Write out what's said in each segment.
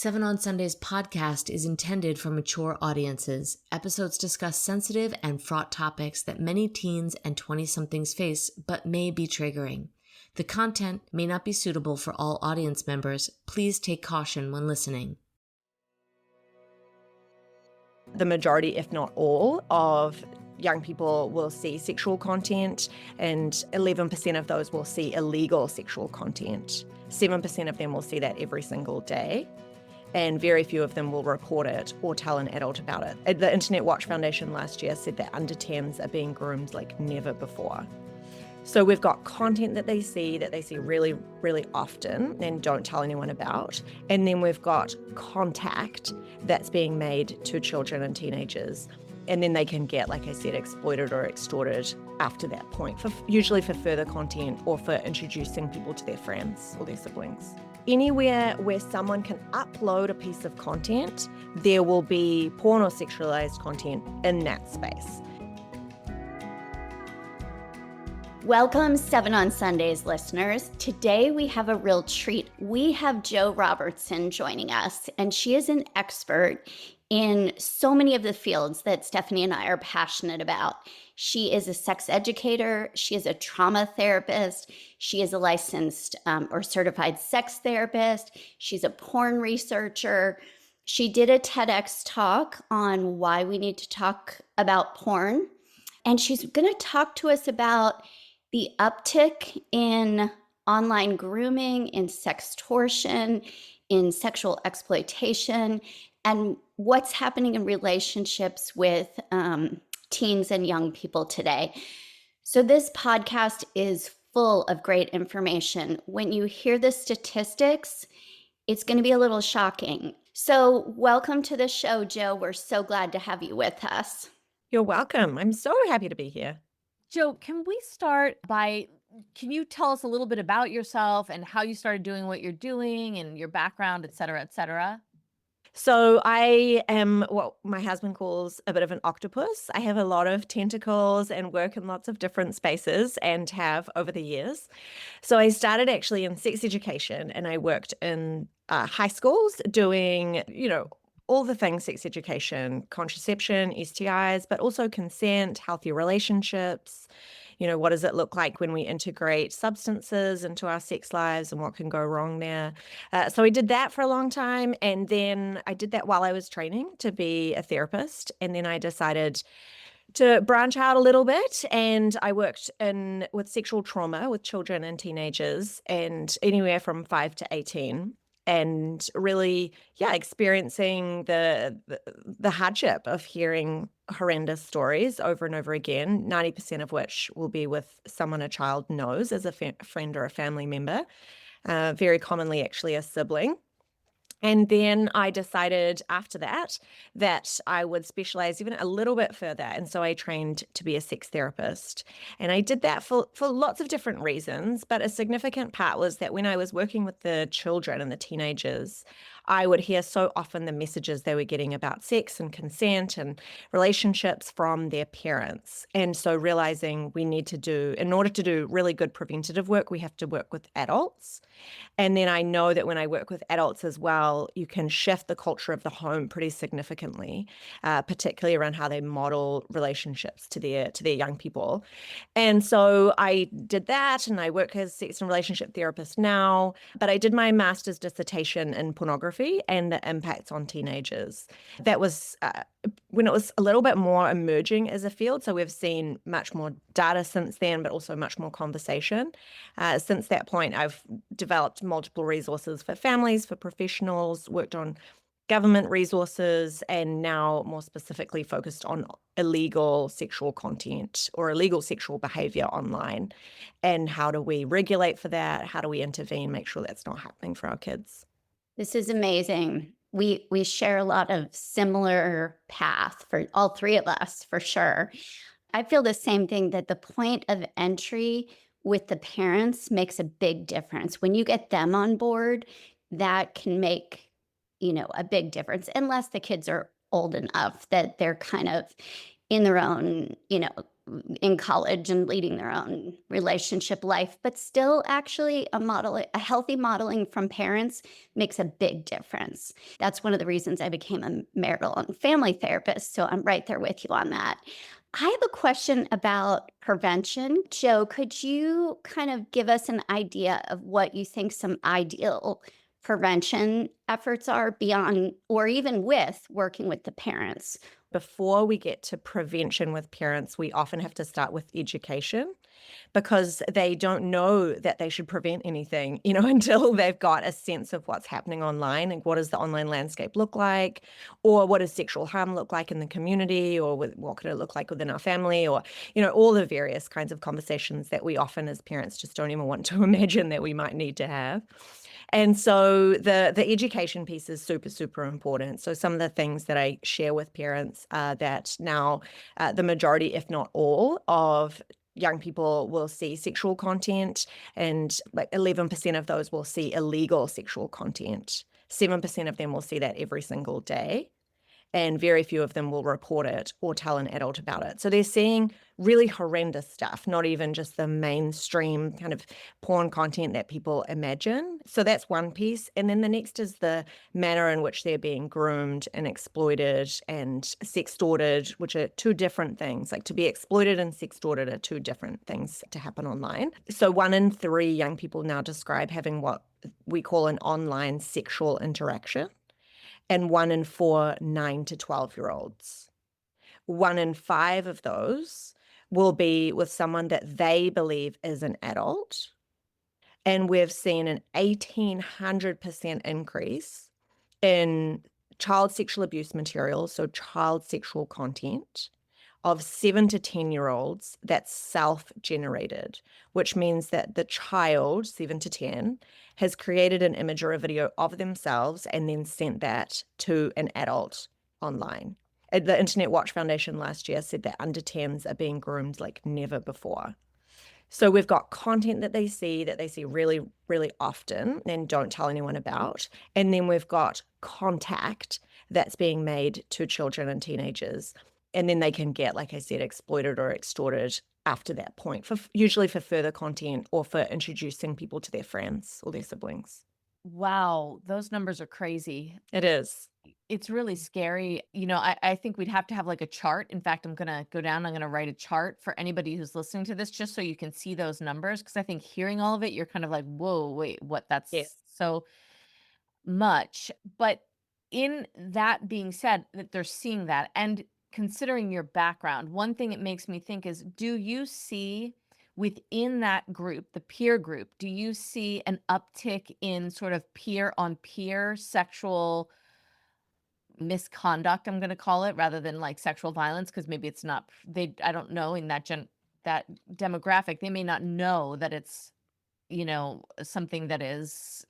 Seven on Sundays podcast is intended for mature audiences. Episodes discuss sensitive and fraught topics that many teens and 20-somethings face, but may be triggering. The content may not be suitable for all audience members. Please take caution when listening. The majority, if not all, of young people will see sexual content, and 11% of those will see illegal sexual content. 7% of them will see that every single day, and very few of them will report it or tell an adult about it. The Internet Watch Foundation last year said that under 10s are being groomed like never before. So we've got content that they see really, really often and don't tell anyone about. And then we've got contact that's being made to children and teenagers. And then they can get, like I said, exploited or extorted after that point, usually for further content or for introducing people to their friends or their siblings. Anywhere where someone can upload a piece of content, there will be porn or sexualized content in that space. Welcome, Seven on Sundays listeners. Today we have a real treat. We have Jo Robertson joining us, and she is an expert in so many of the fields that Stephanie and I are passionate about. She is a sex educator. She is a trauma therapist. She is a licensed or certified sex therapist. She's a porn researcher. She did a TEDx talk on why we need to talk about porn. And she's going to talk to us about the uptick in online grooming, in sextortion, in sexual exploitation, and what's happening in relationships with teens and young people today. So this podcast is full of great information. When you hear the statistics, it's going to be a little shocking. So welcome to the show, Jo. We're so glad to have you with us. You're welcome. I'm so happy to be here. Jo, can you tell us a little bit about yourself and how you started doing what you're doing and your background, et cetera, et cetera? So I am what my husband calls a bit of an octopus. I have a lot of tentacles and work in lots of different spaces and have over the years. So I started actually in sex education, and I worked in high schools doing, all the things sex education, contraception, STIs, but also consent, healthy relationships. What does it look like when we integrate substances into our sex lives and what can go wrong there? So I did that for a long time. And then I did that while I was training to be a therapist. And then I decided to branch out a little bit. And I worked with sexual trauma with children and teenagers, and anywhere from 5 to 18. And really, experiencing the hardship of hearing horrendous stories over and over again, 90% of which will be with someone a child knows as a friend or a family member, very commonly actually a sibling. And then I decided after that I would specialize even a little bit further. And so I trained to be a sex therapist. And I did that for lots of different reasons. But a significant part was that when I was working with the children and the teenagers, I would hear so often the messages they were getting about sex and consent and relationships from their parents. And so realizing in order to do really good preventative work, we have to work with adults. And then I know that when I work with adults as well, you can shift the culture of the home pretty significantly, particularly around how they model relationships to their young people. And so I did that, and I work as a sex and relationship therapist now. But I did my master's dissertation in pornography and the impacts on teenagers. That was when it was a little bit more emerging as a field. So we've seen much more data since then, but also much more conversation. Since that point, I've developed multiple resources for families, for professionals, worked on government resources, and now more specifically focused on illegal sexual content or illegal sexual behavior online. And how do we regulate for that? How do we intervene, make sure that's not happening for our kids? This is amazing. We share a lot of similar path for all three of us, for sure. I feel the same thing, that the point of entry with the parents makes a big difference. When you get them on board, that can make, a big difference, unless the kids are old enough that they're kind of in their own, in college and leading their own relationship life, but still actually a healthy modeling from parents makes a big difference. That's one of the reasons I became a marital and family therapist. So I'm right there with you on that. I have a question about prevention. Jo, could you kind of give us an idea of what you think some ideal prevention efforts are beyond or even with working with the parents? Before we get to prevention with parents, we often have to start with education because they don't know that they should prevent anything, until they've got a sense of what's happening online and what does the online landscape look like, or what does sexual harm look like in the community, or what could it look like within our family, or, all the various kinds of conversations that we often as parents just don't even want to imagine that we might need to have. And so the education piece is super, super important. So some of the things that I share with parents are that now the majority, if not all, of young people will see sexual content, and like 11% of those will see illegal sexual content. 7% of them will see that every single day. And very few of them will report it or tell an adult about it. So they're seeing really horrendous stuff, not even just the mainstream kind of porn content that people imagine. So that's one piece. And then the next is the manner in which they're being groomed and exploited and sextorted, which are two different things. Like to be exploited and sextorted are two different things to happen online. So 1 in 3 young people now describe having what we call an online sexual interaction. And 1 in 4 9 to 12-year-olds. 1 in 5 of those will be with someone that they believe is an adult. And we've seen an 1,800% increase in child sexual abuse materials, so child sexual content, of 7 to 10-year-olds that's self-generated, which means that the child, 7 to 10, has created an image or a video of themselves and then sent that to an adult online. The Internet Watch Foundation last year said that under 10s are being groomed like never before. So we've got content that they see really, really often and don't tell anyone about. And then we've got contact that's being made to children and teenagers. And then they can get, like I said, exploited or extorted after that point, usually for further content or for introducing people to their friends or their siblings. Wow, those numbers are crazy. It is. It's really scary. I think we'd have to have like a chart. In fact, I'm going to go down, I'm going to write a chart for anybody who's listening to this, just so you can see those numbers. Because I think hearing all of it, you're kind of like, whoa, wait, what? That's Yes. so much. But in that being said, that they're seeing that, and considering your background, one thing it makes me think is, do you see within that group, the peer group, do you see an uptick in sort of peer on peer sexual misconduct, I'm going to call it, rather than like sexual violence? Because maybe it's not, I don't know, in that demographic, they may not know that it's, something that is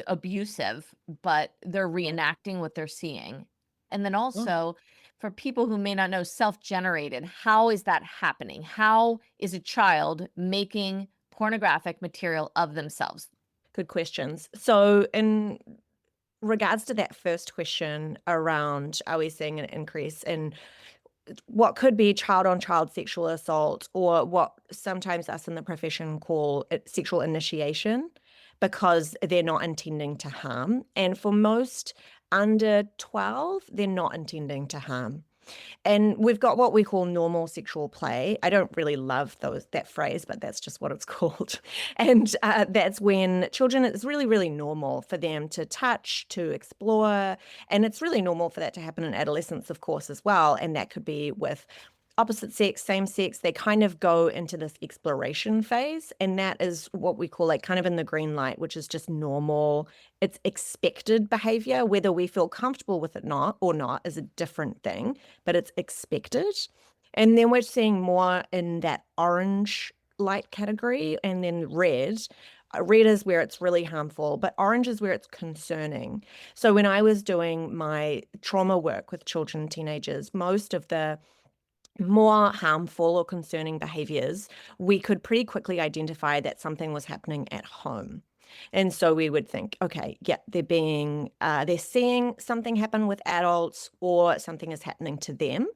abusive, but they're reenacting what they're seeing. And then also for people who may not know, self-generated, how is that happening? How is a child making pornographic material of themselves? Good questions. So in regards to that first question around, are we seeing an increase in what could be child-on-child sexual assault, or what sometimes us in the profession call sexual initiation, because they're not intending to harm. And for most under 12, they're not intending to harm. And we've got what we call normal sexual play. I don't really love that phrase, but that's just what it's called. And that's when children, it's really, really normal for them to touch, to explore. And it's really normal for that to happen in adolescence, of course, as well. And that could be with opposite sex, same sex. They kind of go into this exploration phase. And that is what we call like kind of in the green light, which is just normal. It's expected behavior. Whether we feel comfortable with it or not is a different thing, but it's expected. And then we're seeing more in that orange light category, and then red. Red is where it's really harmful, but orange is where it's concerning. So when I was doing my trauma work with children and teenagers, most of the more harmful or concerning behaviors, we could pretty quickly identify that something was happening at home. And so we would think, okay, yeah, they're seeing something happen with adults, or something is happening to them.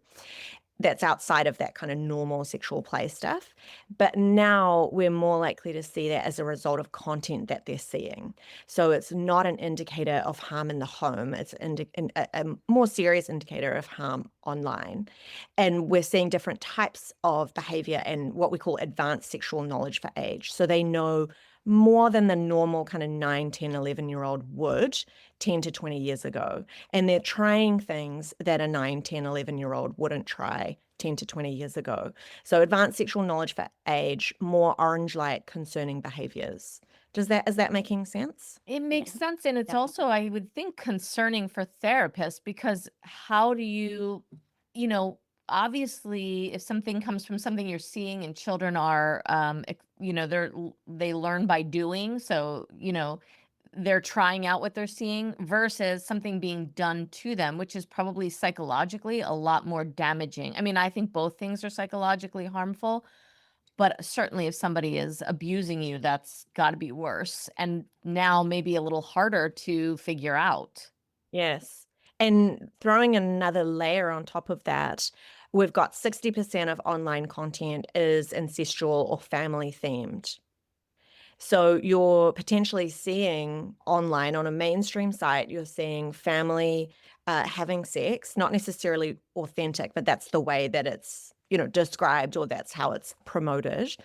that's outside of that kind of normal sexual play stuff. But now we're more likely to see that as a result of content that they're seeing. So it's not an indicator of harm in the home. It's a more serious indicator of harm online. And we're seeing different types of behavior and what we call advanced sexual knowledge for age. So they know more than the normal kind of 9, 10, 11-year-old would 10 to 20 years ago. And they're trying things that a 9, 10, 11-year-old wouldn't try 10 to 20 years ago. So advanced sexual knowledge for age, more orange light concerning behaviors. Is that making sense? It makes sense. And it's also, I would think, concerning for therapists, because how do you, obviously, if something comes from something you're seeing, and children are, they learn by doing. So, they're trying out what they're seeing versus something being done to them, which is probably psychologically a lot more damaging. I mean, I think both things are psychologically harmful, but certainly if somebody is abusing you, that's got to be worse. And now maybe a little harder to figure out. Yes. And throwing another layer on top of that, we've got 60% of online content is ancestral or family themed. So you're potentially seeing online on a mainstream site, you're seeing family having sex, not necessarily authentic, but that's the way that it's, described, or that's how it's promoted.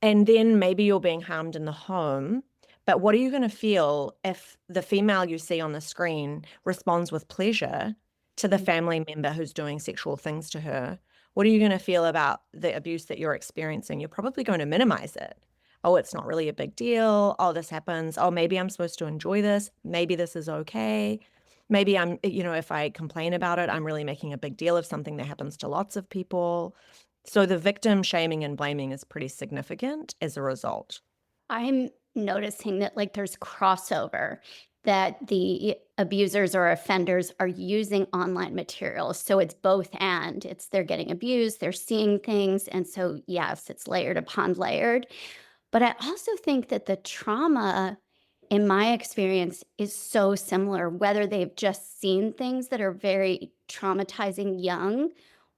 And then maybe you're being harmed in the home. But what are you going to feel if the female you see on the screen responds with pleasure to the family member who's doing sexual things to her? What are you going to feel about the abuse that you're experiencing? You're probably going to minimize it. Oh, it's not really a big deal. Oh, this happens. Oh, maybe I'm supposed to enjoy this. Maybe this is okay. Maybe I'm, if I complain about it, I'm really making a big deal of something that happens to lots of people. So the victim shaming and blaming is pretty significant as a result. I'm noticing that there's crossover, that the abusers or offenders are using online materials. So it's both and. They're getting abused, they're seeing things. And so, yes, it's layered upon layered. But I also think that the trauma, in my experience, is so similar, whether they've just seen things that are very traumatizing young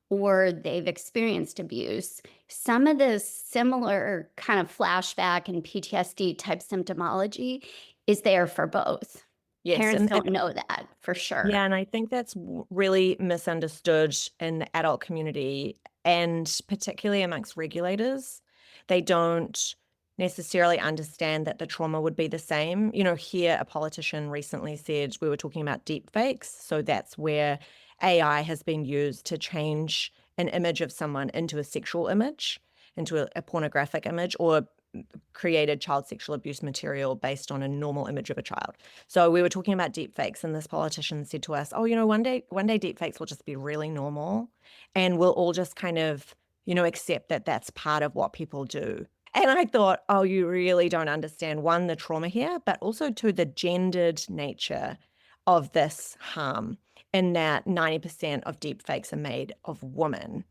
or they've experienced abuse. Some of the similar kind of flashback and PTSD type symptomology is there for both. Yes, Parents don't know that for sure. Yeah, and I think that's really misunderstood in the adult community, and particularly amongst regulators. They don't necessarily understand that the trauma would be the same. Here a politician recently said, we were talking about deep fakes. So that's where AI has been used to change an image of someone into a sexual image, into a pornographic image, or created child sexual abuse material based on a normal image of a child. So we were talking about deep fakes, and this politician said to us, oh, one day deep fakes will just be really normal, and we'll all just kind of, accept that that's part of what people do. And I thought, oh, you really don't understand, one, the trauma here, but also two, the gendered nature of this harm, in that 90% of deep fakes are made of women.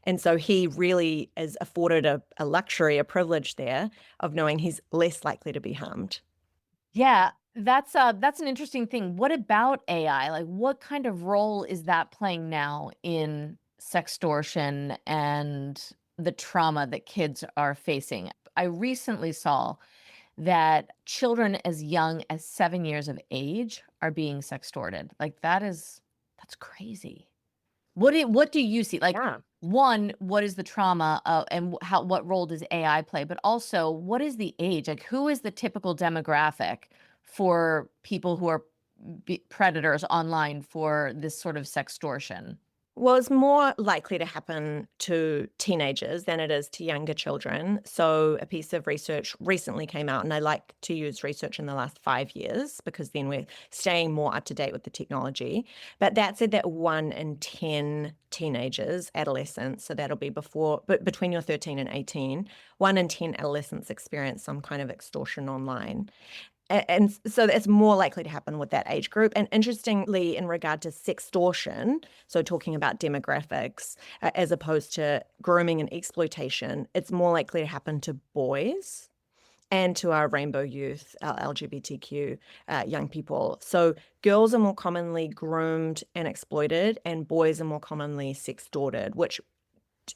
And so he really is afforded a luxury, a privilege there of knowing he's less likely to be harmed. Yeah, that's an interesting thing. What about AI? Like, what kind of role is that playing now in sextortion and the trauma that kids are facing? I recently saw that children as young as 7 years of age are being sextorted. Like, that's crazy. What do you see? Like, Yeah. one, what is the trauma, and what role does AI play? But also, what is the age? Like, who is the typical demographic for people who are predators online for this sort of sextortion? Well, it's more likely to happen to teenagers than it is to younger children. So a piece of research recently came out, and I like to use research in the last 5 years because then we're staying more up to date with the technology. But that said that 1 in 10 teenagers, adolescents, so that'll be between your 13 and 18, 1 in 10 adolescents experience some kind of extortion online. And so it's more likely to happen with that age group. And interestingly, in regard to sextortion, so talking about demographics, as opposed to grooming and exploitation, it's more likely to happen to boys and to our rainbow youth, our LGBTQ young people. So girls are more commonly groomed and exploited, and boys are more commonly sextorted, which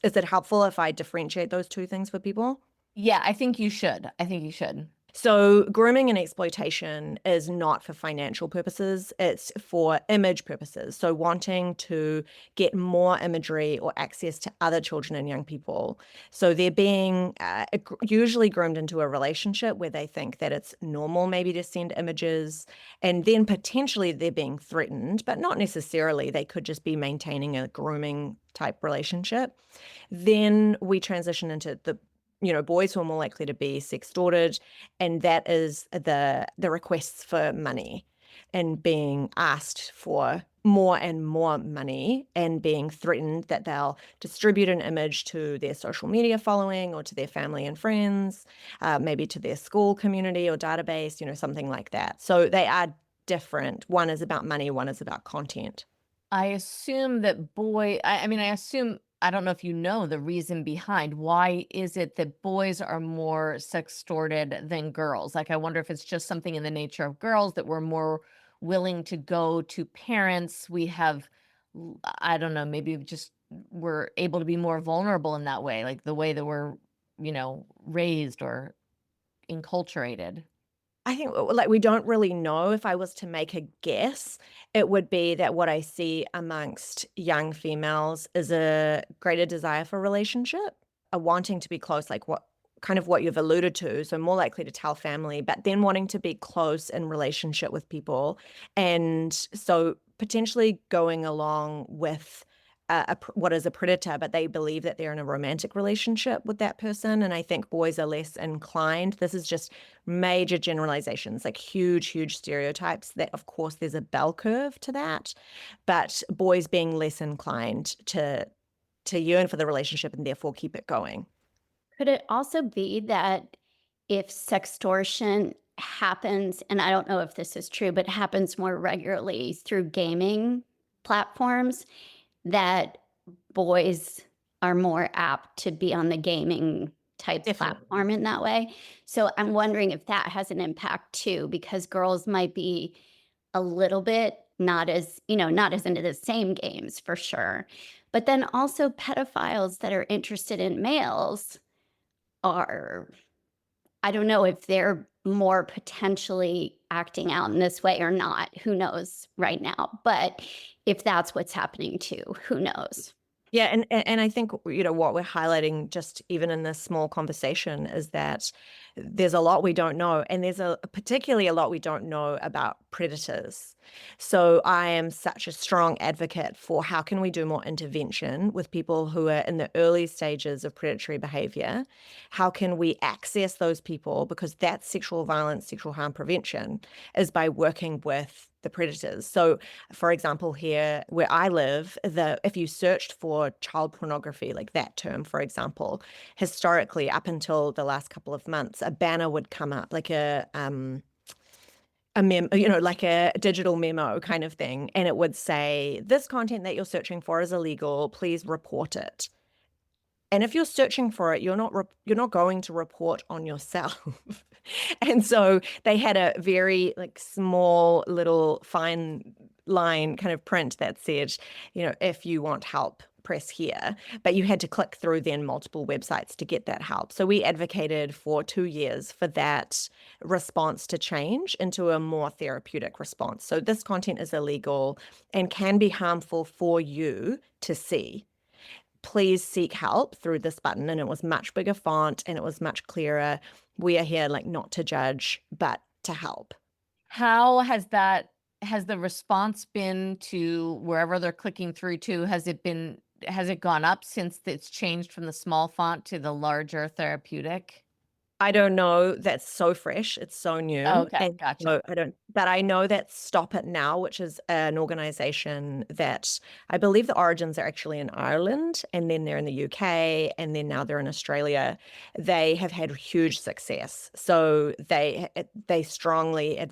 Is it helpful if I differentiate those two things for people? Yeah, I think you should. I think you should. So grooming and exploitation is not for financial purposes. It's for image purposes. So wanting to get more imagery or access to other children and young people. So they're being usually groomed into a relationship where they think that it's normal maybe to send images, and then potentially they're being threatened, but not necessarily. They could just be maintaining a grooming type relationship. Then we transition into the boys who are more likely to be sextorted, and that is the requests for money and being asked for more and more money and being threatened that they'll distribute an image to their social media following or to their family and friends, maybe to their school community or database, something like that. So they are different. One is about money, one is about content. I assume that I don't know if you know the reason behind why is it that boys are more sextorted than girls? Like, I wonder if it's just something in the nature of girls that we're more willing to go to parents. We have, I don't know, maybe just we're able to be more vulnerable in that way, like the way that we're, raised or enculturated. I think we don't really know. If I was to make a guess, it would be that what I see amongst young females is a greater desire for relationship, a wanting to be close, like what you've alluded to. So more likely to tell family, but then wanting to be close in relationship with people. And so potentially going along with what is a predator, but they believe that they're in a romantic relationship with that person. And I think boys are less inclined. This is just major generalizations, like huge, huge stereotypes that, of course, there's a bell curve to that, but boys being less inclined to yearn for the relationship and therefore keep it going. Could it also be that if sextortion happens, and I don't know if this is true, but happens more regularly through gaming platforms, that boys are more apt to be on the gaming type platform in that way? So I'm wondering if that has an impact too, because girls might be a little bit not as into the same games for sure. But then also pedophiles that are interested in males are, I don't know if they're more potentially acting out in this way or not. Who knows right now? But if that's what's happening too, who knows? Yeah, and I think what we're highlighting just even in this small conversation is that there's a lot we don't know, and there's particularly a lot we don't know about predators. So I am such a strong advocate for how can we do more intervention with people who are in the early stages of predatory behavior? How can we access those people? Because that's sexual violence, sexual harm prevention is by working with the predators. So, for example, here where I live, if you searched for child pornography, like that term, for example, historically, up until the last couple of months, a banner would come up, like a like a digital memo kind of thing, and it would say, "This content that you're searching for is illegal. Please report it." And if you're searching for it, you're not going to report on yourself. And so they had a very small little fine line kind of print that said, if you want help, press here. But you had to click through then multiple websites to get that help. So we advocated for 2 years for that response to change into a more therapeutic response. So this content is illegal and can be harmful for you to see. Please seek help through this button. And it was much bigger font and it was much clearer. We are here not to judge, but to help. How has the response been to wherever they're clicking through to? Has it gone up since it's changed from the small font to the larger therapeutic? I don't know. That's so fresh. It's so new. Okay, And gotcha. so but I know that Stop It Now, which is an organization that I believe the origins are actually in Ireland, and then they're in the UK, and then now they're in Australia. They have had huge success. So they strongly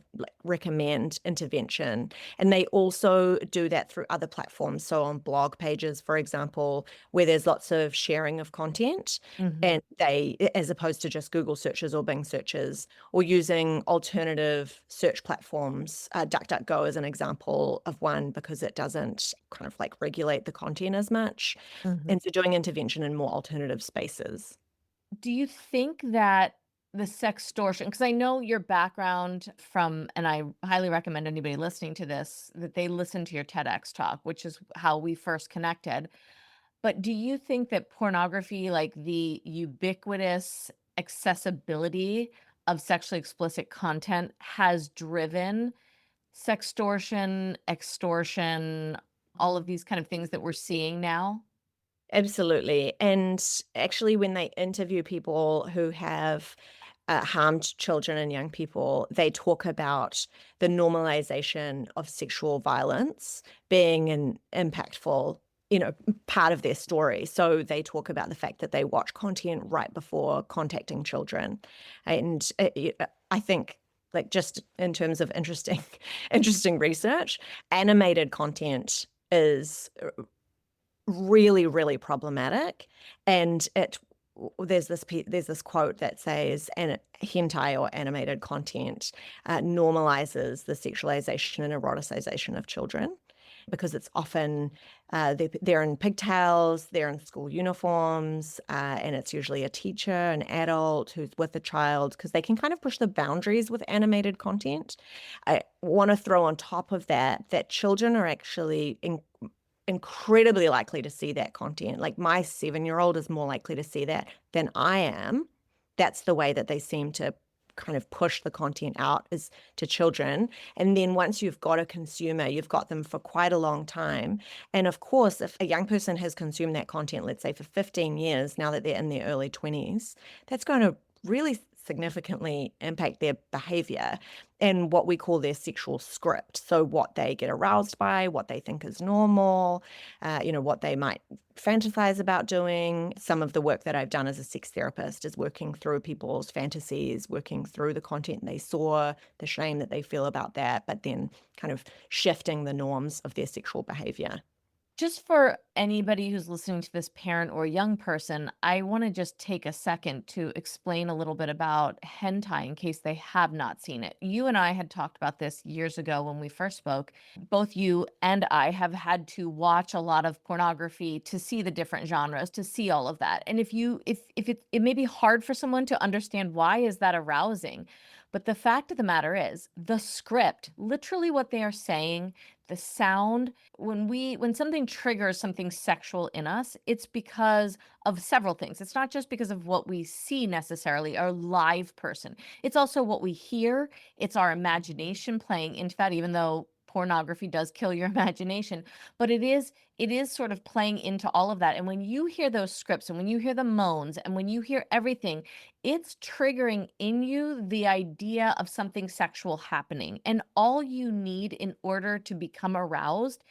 recommend intervention. And they also do that through other platforms. So on blog pages, for example, where there's lots of sharing of content, Mhm. and they, as opposed to just Google searches or Bing searches, or using alternative search platforms. DuckDuckGo is an example of one because it doesn't kind of like regulate the content as much. And so doing intervention in more alternative spaces. Do you think that the sextortion, because I know your background from, and I highly recommend anybody listening to this, that they listen to your TEDx talk, which is how we first connected. But do you think that pornography, like the ubiquitous accessibility of sexually explicit content, has driven sextortion, extortion, all of these kind of things that we're seeing now? Absolutely. And actually, when they interview people who have harmed children and young people, they talk about the normalization of sexual violence being an impactful, part of their story. So they talk about the fact that they watch content right before contacting children. And I think, like, just in terms of interesting research, animated content is really, really problematic. And there's this quote that says, and hentai or animated content normalizes the sexualization and eroticization of children, because it's often they're in pigtails, they're in school uniforms, and it's usually a teacher, an adult who's with the child, because they can kind of push the boundaries with animated content. I want to throw on top of that children are actually incredibly likely to see that content. Like, my 7-year-old is more likely to see that than I am. That's the way that they seem to kind of push the content out, is to children. And then once you've got a consumer, you've got them for quite a long time. And of course, if a young person has consumed that content, let's say for 15 years, now that they're in their early 20s, that's going to really significantly impact their behavior and what we call their sexual script. So what they get aroused by, what they think is normal, what they might fantasize about doing. Some of the work that I've done as a sex therapist is working through people's fantasies, working through the content they saw, the shame that they feel about that, but then kind of shifting the norms of their sexual behavior. Just for anybody who's listening to this, parent or young person, I want to just take a second to explain a little bit about hentai in case they have not seen it. You and I had talked about this years ago when we first spoke. Both you and I have had to watch a lot of pornography to see the different genres, to see all of that. And if it may be hard for someone to understand, why is that arousing? But the fact of the matter is, the script, literally what they are saying, the sound, when something triggers something sexual in us, it's because of several things. It's not just because of what we see necessarily, our live person. It's also what we hear. It's our imagination playing into that, even though pornography does kill your imagination, but it is sort of playing into all of that. And when you hear those scripts, and when you hear the moans, and when you hear everything, it's triggering in you the idea of something sexual happening. And all you need in order to become aroused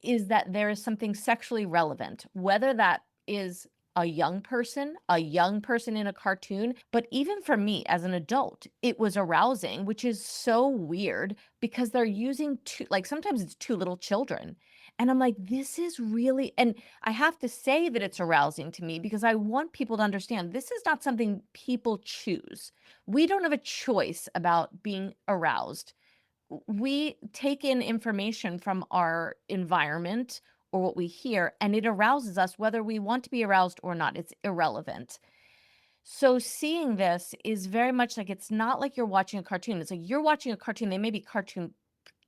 is that there is something sexually relevant, whether that is a young person in a cartoon. But even for me as an adult, it was arousing, which is so weird, because they're using sometimes it's two little children. And I'm like, this is really, and I have to say that it's arousing to me, because I want people to understand this is not something people choose. We don't have a choice about being aroused. We take in information from our environment or what we hear, and it arouses us whether we want to be aroused or not. It's irrelevant. So seeing this is very much like, it's not like you're watching a cartoon. It's like you're watching a cartoon. They may be cartoon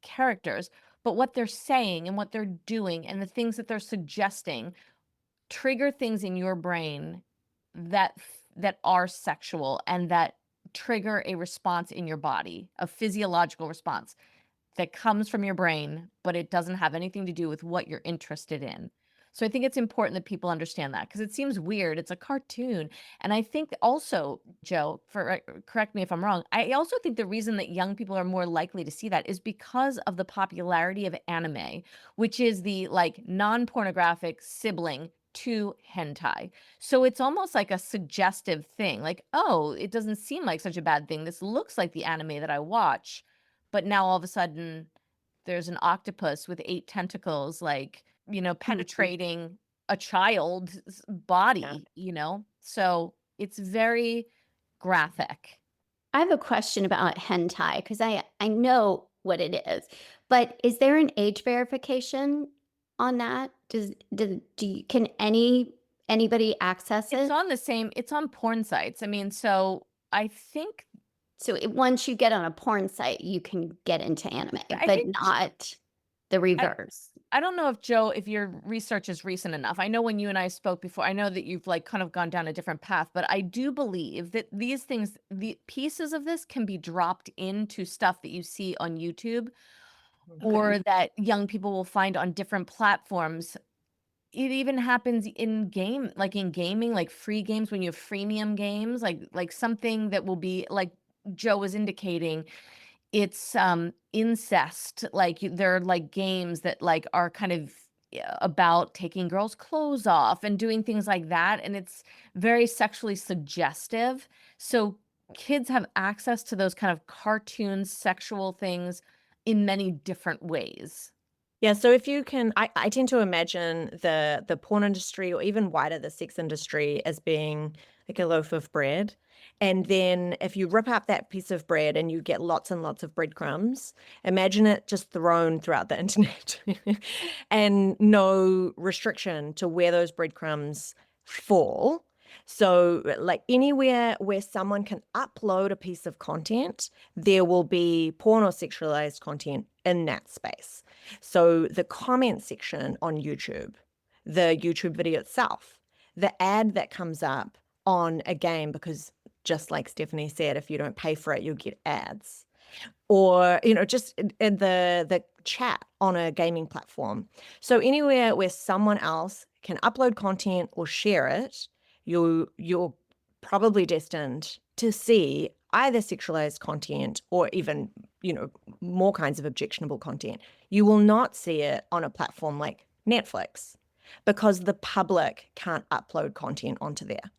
characters, but what they're saying and what they're doing and the things that they're suggesting trigger things in your brain that are sexual, and that trigger a response in your body, a physiological response that comes from your brain, but it doesn't have anything to do with what you're interested in. So I think it's important that people understand that, because it seems weird. It's a cartoon. And I think also, Jo, correct me if I'm wrong, I also think the reason that young people are more likely to see that is because of the popularity of anime, which is the non-pornographic sibling to hentai. So it's almost like a suggestive thing. Like, oh, it doesn't seem like such a bad thing. This looks like the anime that I watch. But now all of a sudden there's an octopus with 8 tentacles, penetrating a child's body, Yeah. So it's very graphic. I have a question about hentai because I know what it is, but is there an age verification on that? Can anybody access It's it? on the same, it's on porn sites. I mean, so I think, So once you get on a porn site, you can get into anime, I but think, not the reverse. I don't know if Joe, if your research is recent enough. I know when you and I spoke before, I know that you've like kind of gone down a different path, but I do believe that these things, the pieces of this can be dropped into stuff that you see on YouTube or that young people will find on different platforms. It even happens in gaming, like free games, when you have freemium games, like something that will be like Joe was indicating, it's incest. Like there are like games that like are kind of about taking girls' clothes off and doing things like that, and it's very sexually suggestive. So kids have access to those kind of cartoons, sexual things in many different ways. Yeah, so if you can, I tend to imagine the porn industry, or even wider the sex industry, as being like a loaf of bread. And then if you rip up that piece of bread and you get lots and lots of breadcrumbs, imagine it just thrown throughout the internet and no restriction to where those breadcrumbs fall. So like anywhere where someone can upload a piece of content, there will be porn or sexualized content in that space. So the comment section on YouTube, the YouTube video itself, the ad that comes up on a game, because just like Stephanie said, if you don't pay for it, you'll get ads. Or, just in the chat on a gaming platform. So anywhere where someone else can upload content or share it, you're probably destined to see either sexualized content or even, more kinds of objectionable content. You will not see it on a platform like Netflix because the public can't upload content onto there.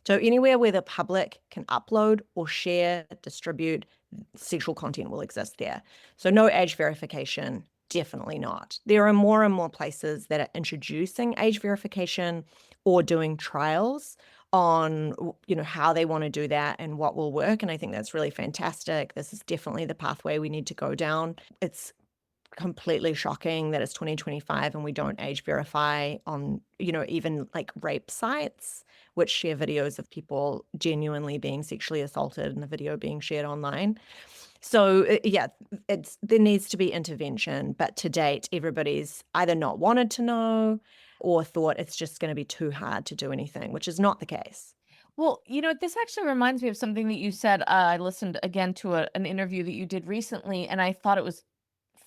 So anywhere where the public can upload or share, distribute, sexual content will exist there. So no age verification, definitely not. There are more and more places that are introducing age verification or doing trials on, how they want to do that and what will work. And I think that's really fantastic. This is definitely the pathway we need to go down. It's completely shocking that it's 2025 and we don't age verify on, even like rape sites, which share videos of people genuinely being sexually assaulted and the video being shared online. So yeah, there needs to be intervention, but to date, everybody's either not wanted to know or thought it's just going to be too hard to do anything, which is not the case. Well, this actually reminds me of something that you said. I listened again to an interview that you did recently, and I thought it was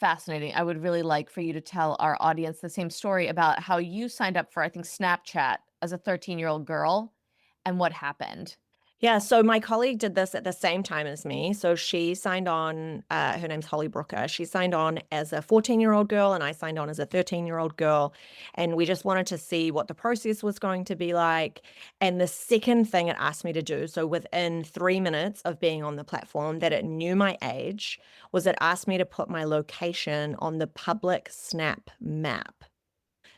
fascinating. I would really like for you to tell our audience the same story about how you signed up for, I think, Snapchat as a 13-year-old girl and what happened. Yeah, so my colleague did this at the same time as me. So she signed on, her name's Holly Brooker. She signed on as a 14-year-old girl, and I signed on as a 13-year-old girl. And we just wanted to see what the process was going to be like. And the second thing it asked me to do, so within 3 minutes of being on the platform, that it knew my age, was it asked me to put my location on the public Snap map.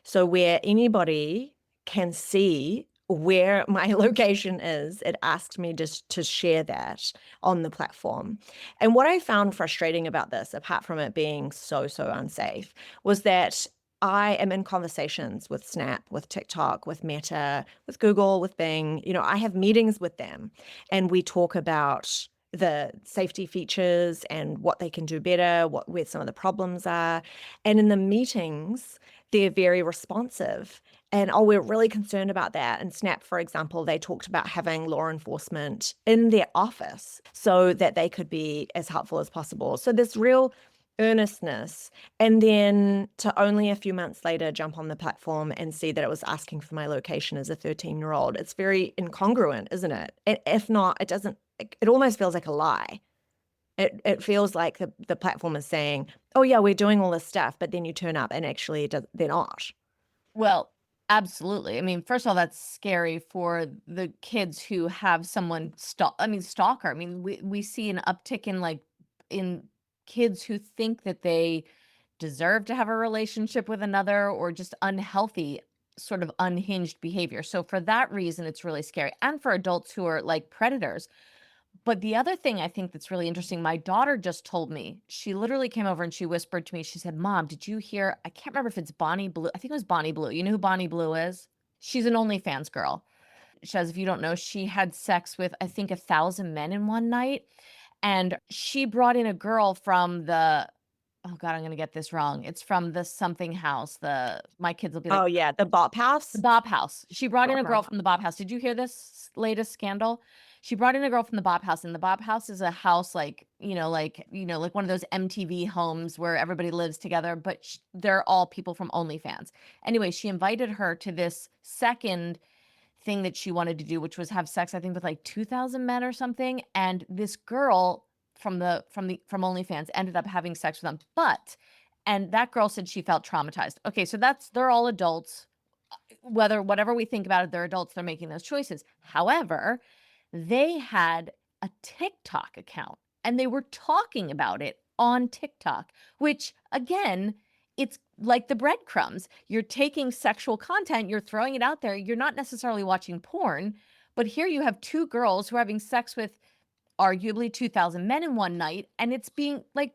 So where anybody can see where my location is, it asked me just to share that on the platform. And what I found frustrating about this, apart from it being so unsafe, was that I am in conversations with Snap, with TikTok, with Meta, with Google, with Bing. I have meetings with them and we talk about the safety features and what they can do better, where some of the problems are. And in the meetings, they're very responsive. And we're really concerned about that. And Snap, for example, they talked about having law enforcement in their office so that they could be as helpful as possible. So this real earnestness, and then to only a few months later jump on the platform and see that it was asking for my location as a 13-year-old. It's very incongruent, isn't it? If not, it almost feels like a lie. It feels like the platform is saying, oh yeah, we're doing all this stuff, but then you turn up and actually they're not. Well, absolutely. I mean, first of all, that's scary for the kids who have someone stalker. I mean, we see an uptick in kids who think that they deserve to have a relationship with another, or just unhealthy, sort of unhinged behavior. So for that reason, it's really scary. And for adults who are like predators. But the other thing I think that's really interesting, my daughter just told me, she literally came over and she whispered to me, she said, Mom, did you hear? I can't remember if it's Bonnie Blue. I think it was Bonnie Blue. You know who Bonnie Blue is? She's an OnlyFans girl. Shaz, if you don't know, she had sex with, I think, 1,000 men in one night. And she brought in a girl from the, oh God, I'm going to get this wrong. It's from the something house. My kids will be like, Oh yeah, the Bop the House. Bob House. She brought in a Bop girl House. from the Bob House. Did you hear this latest scandal? She brought in a girl from the Bob House, and the Bob House is a house like one of those MTV homes where everybody lives together, but they're all people from OnlyFans. Anyway, she invited her to this second thing that she wanted to do, which was have sex, I think, with like 2,000 men or something. And this girl from OnlyFans ended up having sex with them. And that girl said she felt traumatized. Okay, so they're all adults. Whatever we think about it, they're adults, they're making those choices. However, they had a TikTok account and they were talking about it on TikTok, which again, it's like the breadcrumbs. You're taking sexual content, you're throwing it out there. You're not necessarily watching porn, but here you have two girls who are having sex with arguably 2,000 men in one night, and it's being like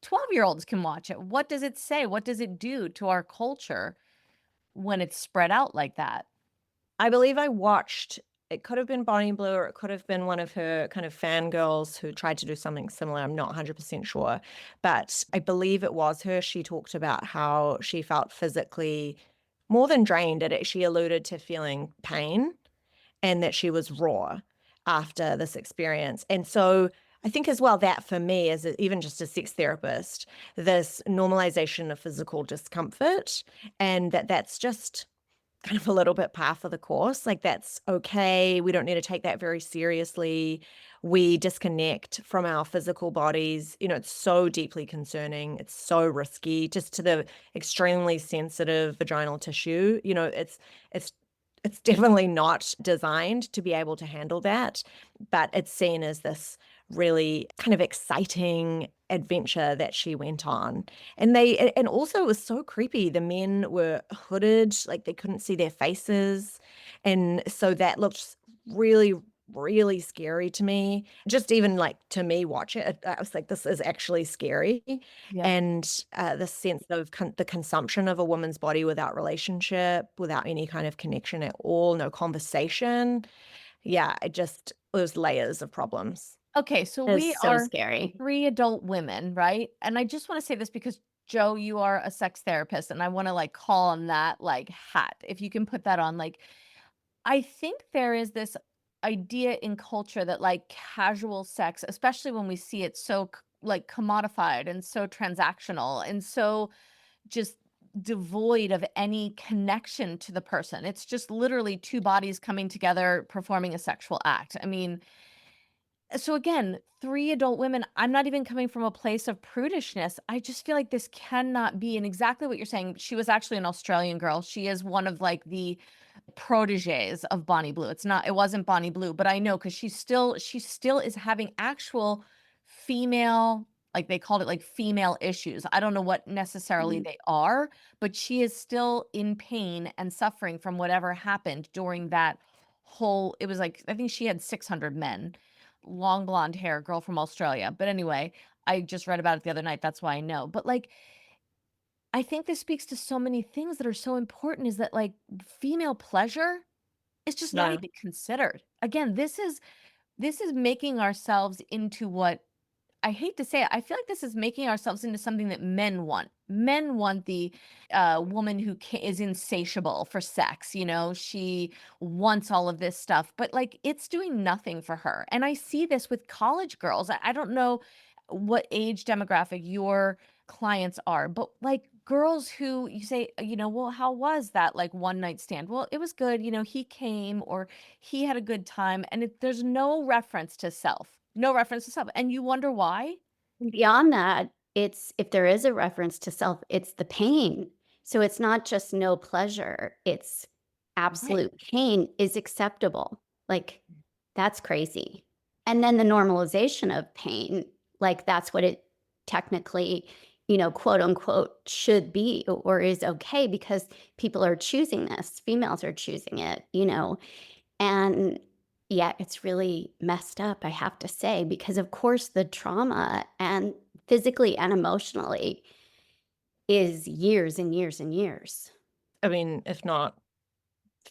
12-year-olds can watch it. What does it say? What does it do to our culture when it's spread out like that? I believe I watched, it could have been Bonnie Blue or it could have been one of her kind of fangirls who tried to do something similar. I'm not 100% sure, but I believe it was her. She talked about how she felt physically more than drained. She alluded to feeling pain and that she was raw after this experience. And so I think as well that for me, as even just a sex therapist, this normalization of physical discomfort, and that's just kind of a little bit par for the course. Like that's okay. We don't need to take that very seriously. We disconnect from our physical bodies. It's so deeply concerning. It's so risky, just to the extremely sensitive vaginal tissue. It's definitely not designed to be able to handle that, but it's seen as this really kind of exciting adventure that she went on. And also it was so creepy. The men were hooded, like they couldn't see their faces. And so that looked really, really scary to me. Just even like to me watch it, I was like, this is actually scary. Yeah. And the sense of the consumption of a woman's body without relationship, without any kind of connection at all, no conversation. Yeah, there's layers of problems. Okay, so That we is so are scary. 3 adult women, right? And I just want to say this because Jo, you are a sex therapist, and I want to like call on that like hat. If you can put that on, like I think there is this idea in culture that like casual sex, especially when we see it so like commodified and so transactional and so just devoid of any connection to the person. It's just literally two bodies coming together performing a sexual act. I mean, so again, 3 adult women, I'm not even coming from a place of prudishness. I just feel like this cannot be. And exactly what you're saying, she was actually an Australian girl. She is one of like the proteges of Bonnie Blue. It wasn't Bonnie Blue, but I know because she still is having actual female, like they called it like female issues. I don't know what necessarily they are, but she is still in pain and suffering from whatever happened during that it was like, I think she had 600 men, long blonde hair, girl from Australia. But anyway, I just read about it the other night. That's why I know. But like, I think this speaks to so many things that are so important is that like female pleasure is just not Yeah. even considered. Again, this is making ourselves into what I hate to say it. I feel like this is making ourselves into something that men want. Men want the woman who is insatiable for sex. She wants all of this stuff, but like it's doing nothing for her. And I see this with college girls. I don't know what age demographic your clients are, but like girls who you say, well, how was that like one night stand? Well, it was good. He came or he had a good time. And there's no reference to self. No reference to self. And you wonder why? Beyond that, if there is a reference to self, it's the pain. So it's not just no pleasure, it's absolute pain is acceptable. Like that's crazy. And then the normalization of pain, like that's what it technically, quote unquote, should be or is okay because people are choosing this. Females are choosing it, and Yeah, it's really messed up, I have to say, because of course the trauma and physically and emotionally is years and years and years. I mean, if not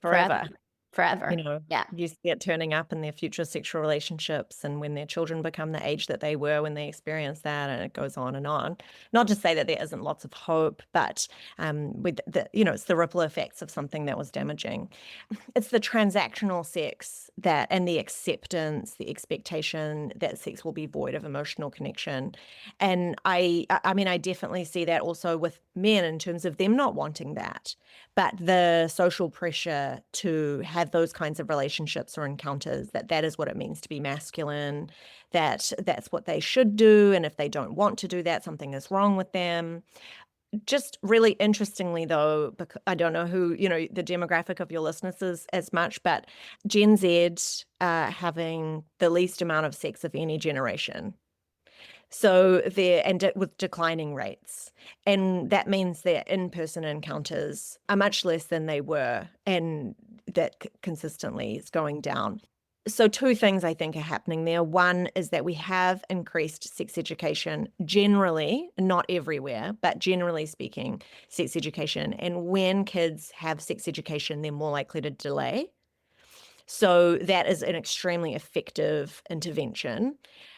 Forever. forever. You Forever. know, Yeah. you see it turning up in their future sexual relationships and when their children become the age that they were when they experienced that, and it goes on and on. Not to say that there isn't lots of hope, but with the, it's the ripple effects of something that was damaging. It's the transactional sex that, and the acceptance, the expectation that sex will be void of emotional connection. And I mean, I definitely see that also with men in terms of them not wanting that. But the social pressure to have those kinds of relationships or encounters, that is what it means to be masculine, that's what they should do. And if they don't want to do that, something is wrong with them. Just really interestingly, though, I don't know who, the demographic of your listeners is as much, but Gen Z having the least amount of sex of any generation. So with declining rates. And that means their in-person encounters are much less than they were, and that consistently is going down. So two things I think are happening there. One is that we have increased sex education generally, not everywhere, but generally speaking, sex education. And when kids have sex education, they're more likely to delay. So that is an extremely effective intervention.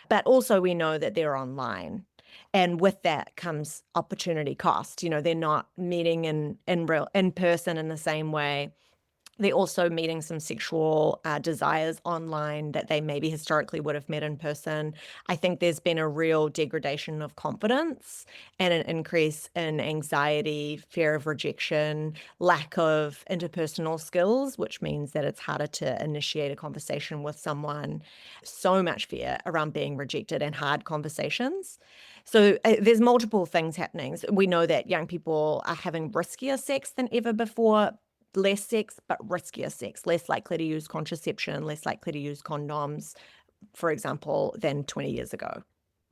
But also we know that they're online. And with that comes opportunity cost. They're not meeting in person in the same way. They're also meeting some sexual desires online that they maybe historically would have met in person. I think there's been a real degradation of confidence and an increase in anxiety, fear of rejection, lack of interpersonal skills, which means that it's harder to initiate a conversation with someone. So much fear around being rejected and hard conversations. So there's multiple things happening. So we know that young people are having riskier sex than ever before. Less sex, but riskier sex, less likely to use contraception, less likely to use condoms, for example, than 20 years ago.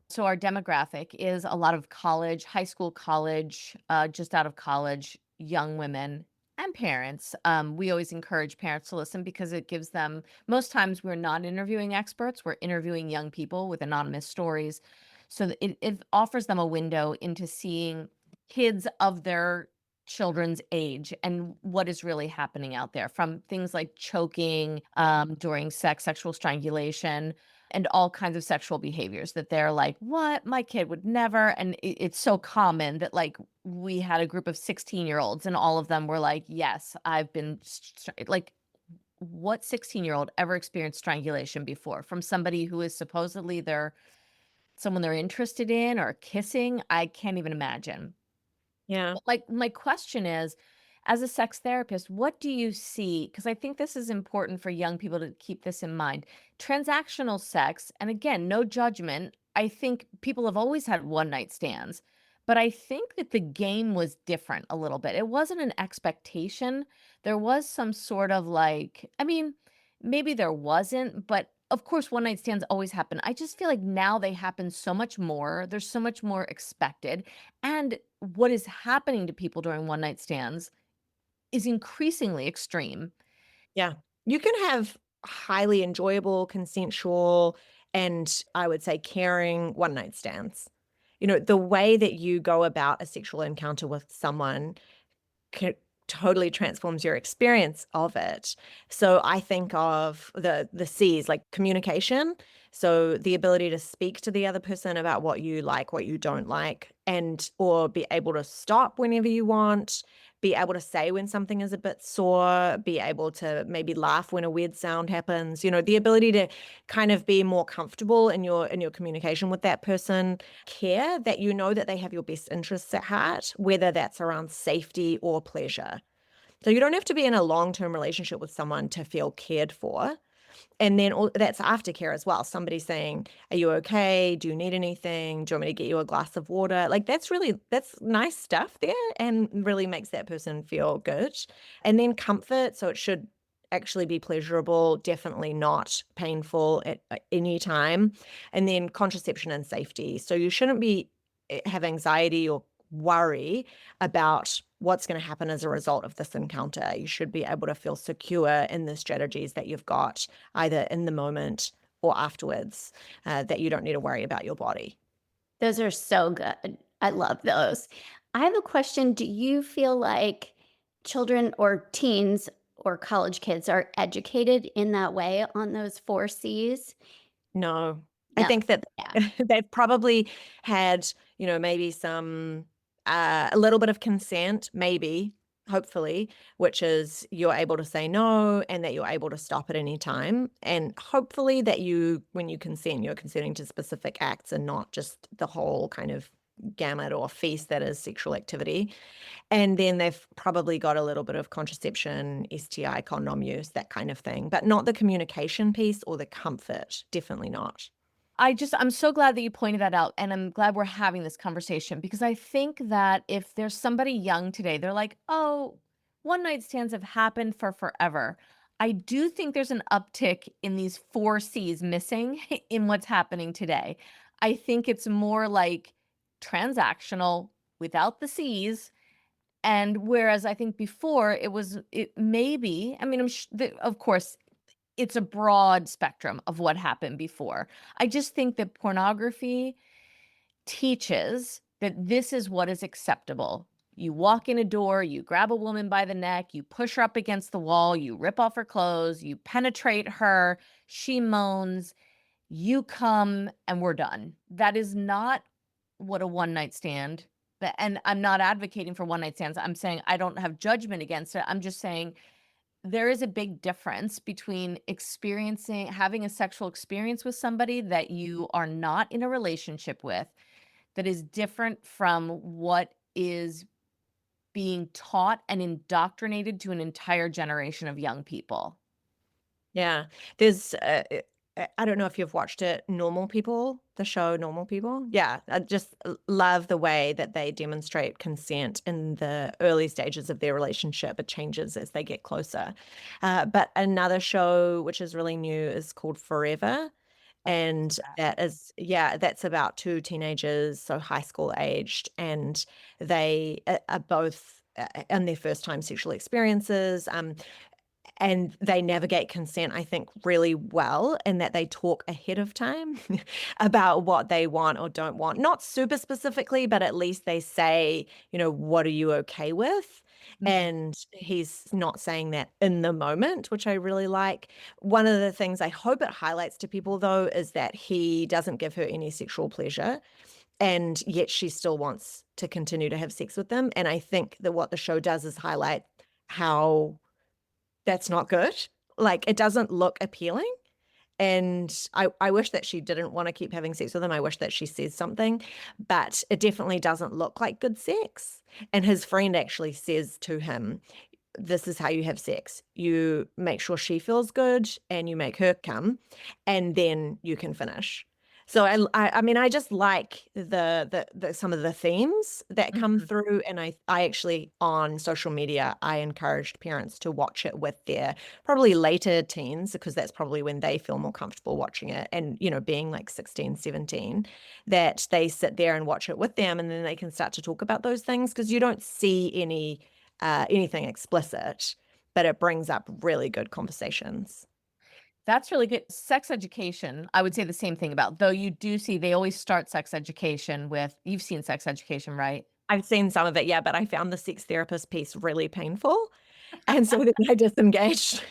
So our demographic is a lot of college, high school, college, just out of college, young women and parents. We always encourage parents to listen because it gives them, most times we're not interviewing experts, we're interviewing young people with anonymous stories. So that it offers them a window into seeing kids of their children's age and what is really happening out there, from things like choking during sex, sexual strangulation, and all kinds of sexual behaviors that they're like, what? My kid would never. And it's so common that, like, we had a group of 16-year-olds and all of them were like, yes, I've been like, what 16-year-old ever experienced strangulation before from somebody who is supposedly someone they're interested in or kissing? I can't even imagine. Yeah. Like, my question is, as a sex therapist, what do you see? Because I think this is important for young people to keep this in mind. Transactional sex, and again, no judgment. I think people have always had one night stands, but I think that the game was different a little bit. It wasn't an expectation. There was some sort of like, I mean, maybe there wasn't, but of course, one night stands always happen. I just feel like now they happen so much more. There's so much more expected. And what is happening to people during one night stands is increasingly extreme. Yeah. You can have highly enjoyable, consensual, and I would say caring one night stands. The way that you go about a sexual encounter with someone totally transforms your experience of it. So I think of the C's, like communication. So the ability to speak to the other person about what you like, what you don't like, and or be able to stop whenever you want, be able to say when something is a bit sore, be able to maybe laugh when a weird sound happens. The ability to kind of be more comfortable in your communication with that person, care that that they have your best interests at heart, whether that's around safety or pleasure. So you don't have to be in a long-term relationship with someone to feel cared for. And then that's aftercare as well. Somebody saying, are you okay? Do you need anything? Do you want me to get you a glass of water? Like that's nice stuff there and really makes that person feel good. And then comfort. So it should actually be pleasurable, definitely not painful at any time. And then contraception and safety. So you shouldn't have anxiety or worry about what's going to happen as a result of this encounter. You should be able to feel secure in the strategies that you've got, either in the moment or afterwards, that you don't need to worry about your body. Those are so good. I love those. I have a question. Do you feel like children or teens or college kids are educated in that way on those 4 C's? No, I No. think that Yeah. they've probably had, maybe a little bit of consent, maybe, hopefully, which is you're able to say no and that you're able to stop at any time. And hopefully that when you consent, you're consenting to specific acts and not just the whole kind of gamut or feast that is sexual activity. And then they've probably got a little bit of contraception, STI, condom use, that kind of thing, but not the communication piece or the comfort. Definitely not. I'm so glad that you pointed that out. And I'm glad we're having this conversation because I think that if there's somebody young today, they're like, oh, one night stands have happened for forever. I do think there's an uptick in these 4 C's missing in what's happening today. I think it's more like transactional without the C's. And whereas I think before it maybe, I mean, of course, it's a broad spectrum of what happened before. I just think that pornography teaches that this is what is acceptable. You walk in a door, you grab a woman by the neck, you push her up against the wall, you rip off her clothes, you penetrate her, she moans, you come, and we're done. That is not what a one night stand. And I'm not advocating for one night stands. I'm saying I don't have judgment against it. I'm just saying there is a big difference between having a sexual experience with somebody that you are not in a relationship with, that is different from what is being taught and indoctrinated to an entire generation of young people. Yeah. There's, I don't know if you've watched it, Normal People, the show Normal People. Yeah. I just love the way that they demonstrate consent in the early stages of their relationship. It changes as they get closer. But another show, which is really new, is called Forever. And that's about 2 teenagers, so high school aged, and they are both in their first time sexual experiences. And they navigate consent, I think, really well, in that they talk ahead of time about what they want or don't want. Not super specifically, but at least they say, what are you okay with? Mhm. And he's not saying that in the moment, which I really like. One of the things I hope it highlights to people, though, is that he doesn't give her any sexual pleasure, and yet she still wants to continue to have sex with them. And I think that what the show does is highlight how that's not good. Like, it doesn't look appealing. And I wish that she didn't want to keep having sex with him. I wish that she says something, but it definitely doesn't look like good sex. And his friend actually says to him, this is how you have sex. You make sure she feels good and you make her come, and then you can finish. So I mean, I just like the some of the themes that come through, and I actually, on social media, I encouraged parents to watch it with their probably later teens, because that's probably when they feel more comfortable watching it, and being like 16, 17, that they sit there and watch it with them, and then they can start to talk about those things, because you don't see anything explicit, but it brings up really good conversations. That's really good. Sex education, I would say the same thing about, though you do see they always start sex education with, you've seen sex education, right? I've seen some of it, yeah, but I found the sex therapist piece really painful, and so then I disengaged.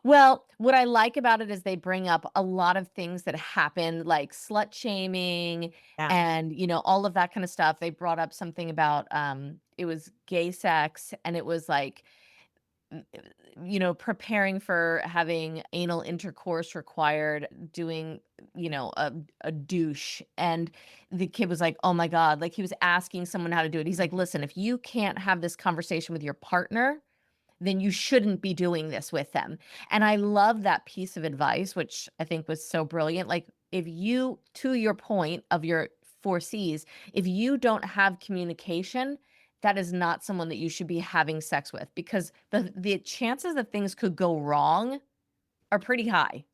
Well, what I like about it is they bring up a lot of things that happen, like slut shaming Yeah. and, all of that kind of stuff. They brought up something about it was gay sex, and it was like preparing for having anal intercourse required, doing, a douche. And the kid was like, oh my God, like he was asking someone how to do it. He's like, listen, if you can't have this conversation with your partner, then you shouldn't be doing this with them. And I love that piece of advice, which I think was so brilliant. Like, if you, to your point of your 4 C's, if you don't have communication, that is not someone that you should be having sex with, because the chances that things could go wrong are pretty high,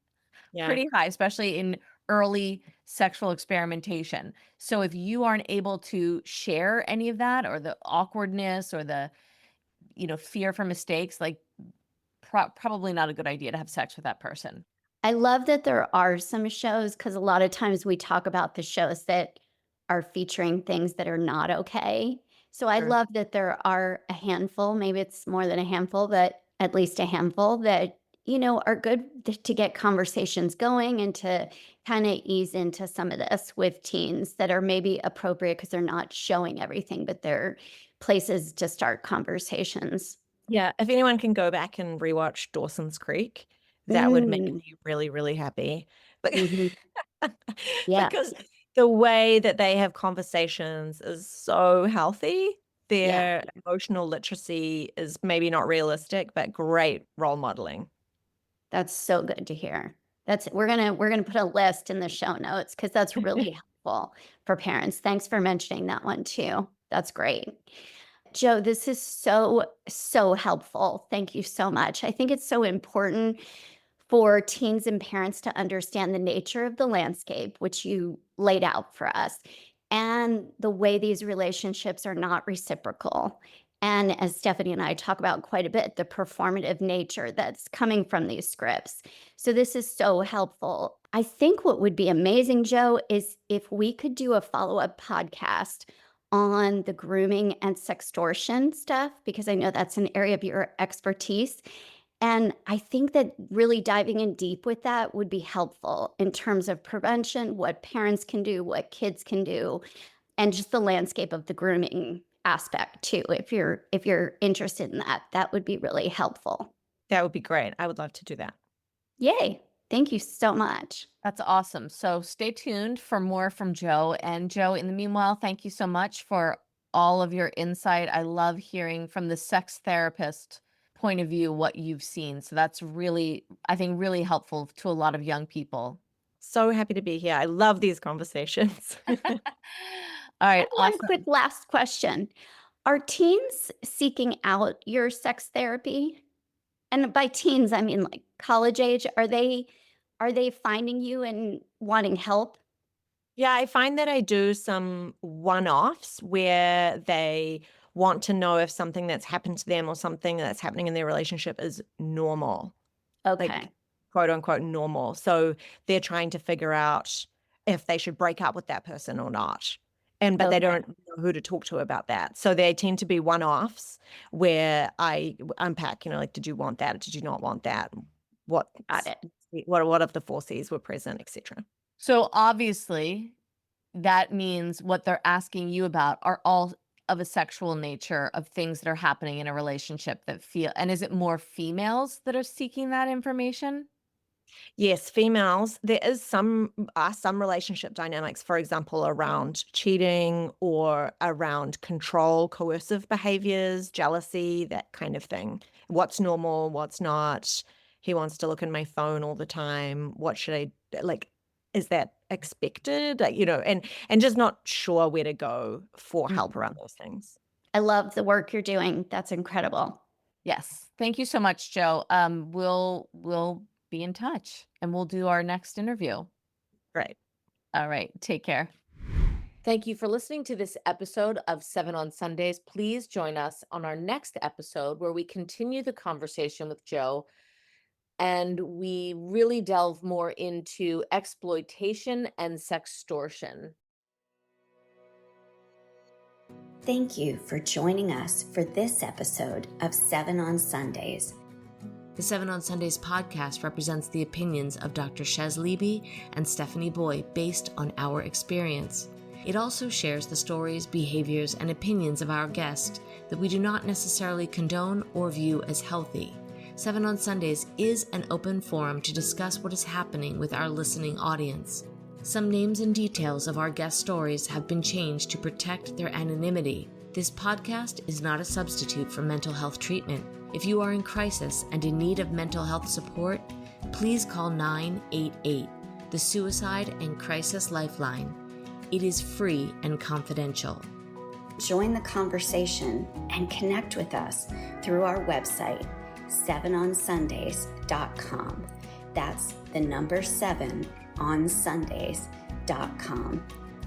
Yeah. especially in early sexual experimentation. So if you aren't able to share any of that, or the awkwardness, or the, fear for mistakes, like probably not a good idea to have sex with that person. I love that there are some shows, because a lot of times we talk about the shows that are featuring things that are not okay. So I Sure. love that there are a handful, maybe it's more than a handful, but at least a handful that, are good to get conversations going and to kind of ease into some of this with teens that are maybe appropriate because they're not showing everything, but they're places to start conversations. Yeah, if anyone can go back and rewatch Dawson's Creek, that would make Mm, me really, really happy. But mhm. Yeah, because the way that they have conversations is so healthy. yeah. Their emotional literacy is maybe not realistic, but great role modeling. That's so good to hear. We're gonna put a list in the show notes because that's really helpful for parents. Thanks for mentioning that one too. That's great. Joe, this is so helpful. Thank you so much. I think it's so important for teens and parents to understand the nature of the landscape, which you laid out for us, and the way these relationships are not reciprocal. And as Stephanie and I talk about quite a bit, the performative nature that's coming from these scripts. So, this is so helpful. I think what would be amazing, Joe, is if we could do a follow up podcast on the grooming and sextortion stuff, because I know that's an area of your expertise. And I think that really diving in deep with that would be helpful in terms of prevention, what parents can do, what kids can do, and just the landscape of the grooming aspect too. If you're interested in that, that would be really helpful. That would be great. I would love to do that. Yay. Thank you so much. That's awesome. So stay tuned for more from Jo. And Jo, in the meanwhile, thank you so much for all of your insight. I love hearing from the sex therapist point of view what you've seen. So that's really, I think, really helpful to a lot of young people. So happy to be here. I love these conversations. All right. And one Awesome. quick last question. Are teens seeking out your sex therapy? And by teens, I mean like college age. Are they finding you and wanting help? Yeah, I find that I do some one-offs where they want to know if something that's happened to them or something that's happening in their relationship is normal, Okay. like quote unquote normal. So they're trying to figure out if they should break up with that person or not. But they Okay. don't know who to talk to about that. So they tend to be one-offs where I unpack, like, did you want that? Did you not want that? What Got it. what of the 4Cs were present, etc. So obviously, that means what they're asking you about are all of a sexual nature, of things that are happening in a relationship that feel. And is it more females that are seeking that information? Yes, females, there is some relationship dynamics, for example, around cheating or around control, coercive behaviors, jealousy, that kind of thing. What's normal, what's not? He wants to look in my phone all the time. What should I like? Is that expected? And just not sure where to go for help around those things. I love the work you're doing. That's incredible. Yes. Thank you so much, Jo. We'll be in touch and we'll do our next interview. Right. All right. Take care. Thank you for listening to this episode of 7 on Sundays. Please join us on our next episode where we continue the conversation with Jo and we really delve more into exploitation and sextortion. Thank you for joining us for this episode of 7 on Sundays. The 7 on Sundays podcast represents the opinions of Dr. Shez Levy and Stephanie Boy based on our experience. It also shares the stories, behaviors, and opinions of our guests that we do not necessarily condone or view as healthy. 7 on Sundays is an open forum to discuss what is happening with our listening audience. Some names and details of our guest stories have been changed to protect their anonymity. This podcast is not a substitute for mental health treatment. If you are in crisis and in need of mental health support, please call 988, the Suicide and Crisis Lifeline. It is free and confidential. Join the conversation and connect with us through our website, 7onsundays.com. That's the number 7, 7onsundays.com.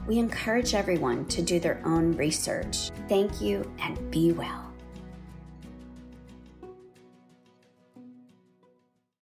We encourage everyone to do their own research. Thank you and be well.